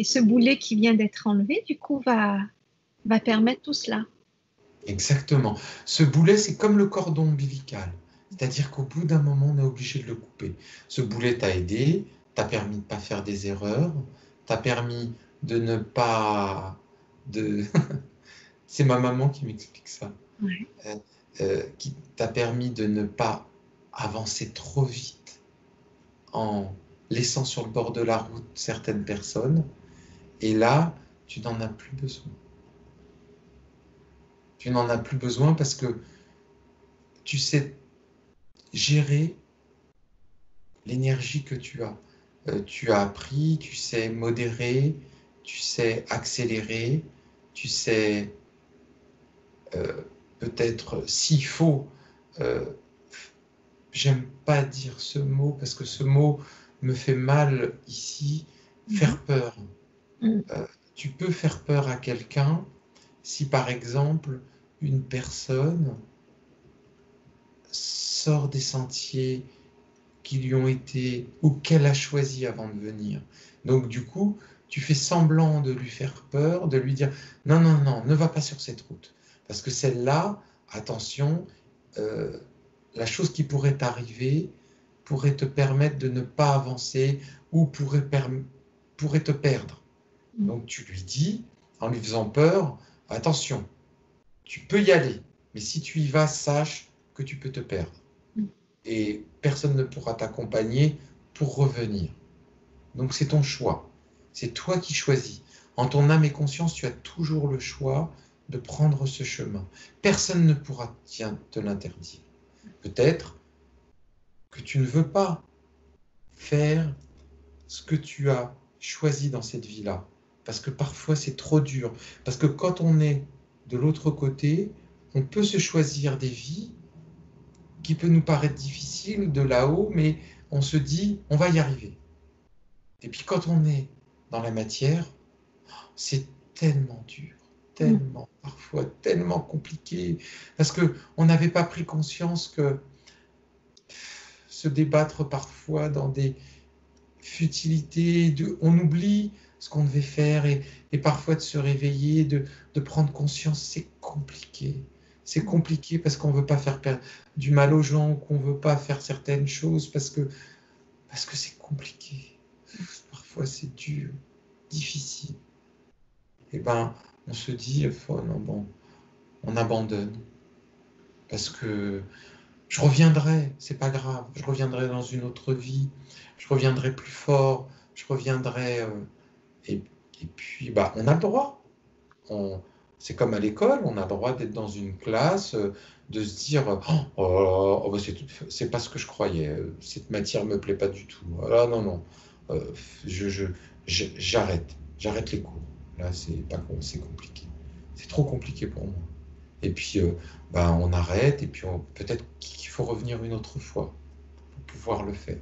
Et ce boulet qui vient d'être enlevé, du coup, va permettre tout cela. Exactement. Ce boulet, c'est comme le cordon ombilical. C'est-à-dire qu'au bout d'un moment, on est obligé de le couper. Ce boulet t'a aidé, t'a permis de ne pas faire des erreurs, t'a permis de ne pas... De... C'est ma maman qui m'explique ça. Ouais. Qui t'a permis de ne pas avancer trop vite en laissant sur le bord de la route certaines personnes. Et là, tu n'en as plus besoin. Tu n'en as plus besoin parce que tu sais gérer l'énergie que tu as. Tu as appris, tu sais modérer, tu sais accélérer, tu sais peut-être s'il faut, euh, j'aime pas dire ce mot parce que ce mot me fait mal ici, Mhm. faire peur. Mhm. Tu peux faire peur à quelqu'un si par exemple une personne sort des sentiers qui lui ont été ou qu'elle a choisi avant de venir. Donc du coup, tu fais semblant de lui faire peur, de lui dire non, non, non, ne va pas sur cette route. Parce que celle-là, attention, euh, la chose qui pourrait t'arriver pourrait te permettre de ne pas avancer ou pourrait te perdre. Donc tu lui dis, en lui faisant peur, attention, tu peux y aller, mais si tu y vas, sache que tu peux te perdre et personne ne pourra t'accompagner pour revenir. Donc c'est ton choix. C'est toi qui choisis. En ton âme et conscience, tu as toujours le choix de prendre ce chemin. Personne ne pourra te l'interdire. Peut-être que tu ne veux pas faire ce que tu as choisi dans cette vie-là. Parce que parfois c'est trop dur. Parce que quand on est de l'autre côté, on peut se choisir des vies qui peut nous paraître difficiles de là-haut, mais on se dit, on va y arriver. Et puis quand on est dans la matière, c'est tellement dur, Mhm. tellement, parfois tellement compliqué, parce que on n'avait pas pris conscience que se débattre parfois dans des futilités, on oublie ce qu'on devait faire et parfois de se réveiller, de prendre conscience, c'est compliqué. C'est compliqué parce qu'on ne veut pas faire du mal aux gens, qu'on ne veut pas faire certaines choses parce que c'est compliqué. Parfois c'est dur, difficile. Et ben, on se dit, oh, non, bon, on abandonne parce que je reviendrai, c'est pas grave, je reviendrai dans une autre vie, je reviendrai plus fort, je reviendrai. Et, et puis, bah, on a le droit. On, c'est comme à l'école, on a le droit d'être dans une classe, de se dire, oh, bah, c'est pas ce que je croyais, cette matière me plaît pas du tout. Ah non, non, euh, je, je, j'arrête les cours. Là, c'est compliqué. C'est trop compliqué pour moi. Et puis, bah, on arrête, et puis peut-être qu'il faut revenir une autre fois pour pouvoir le faire.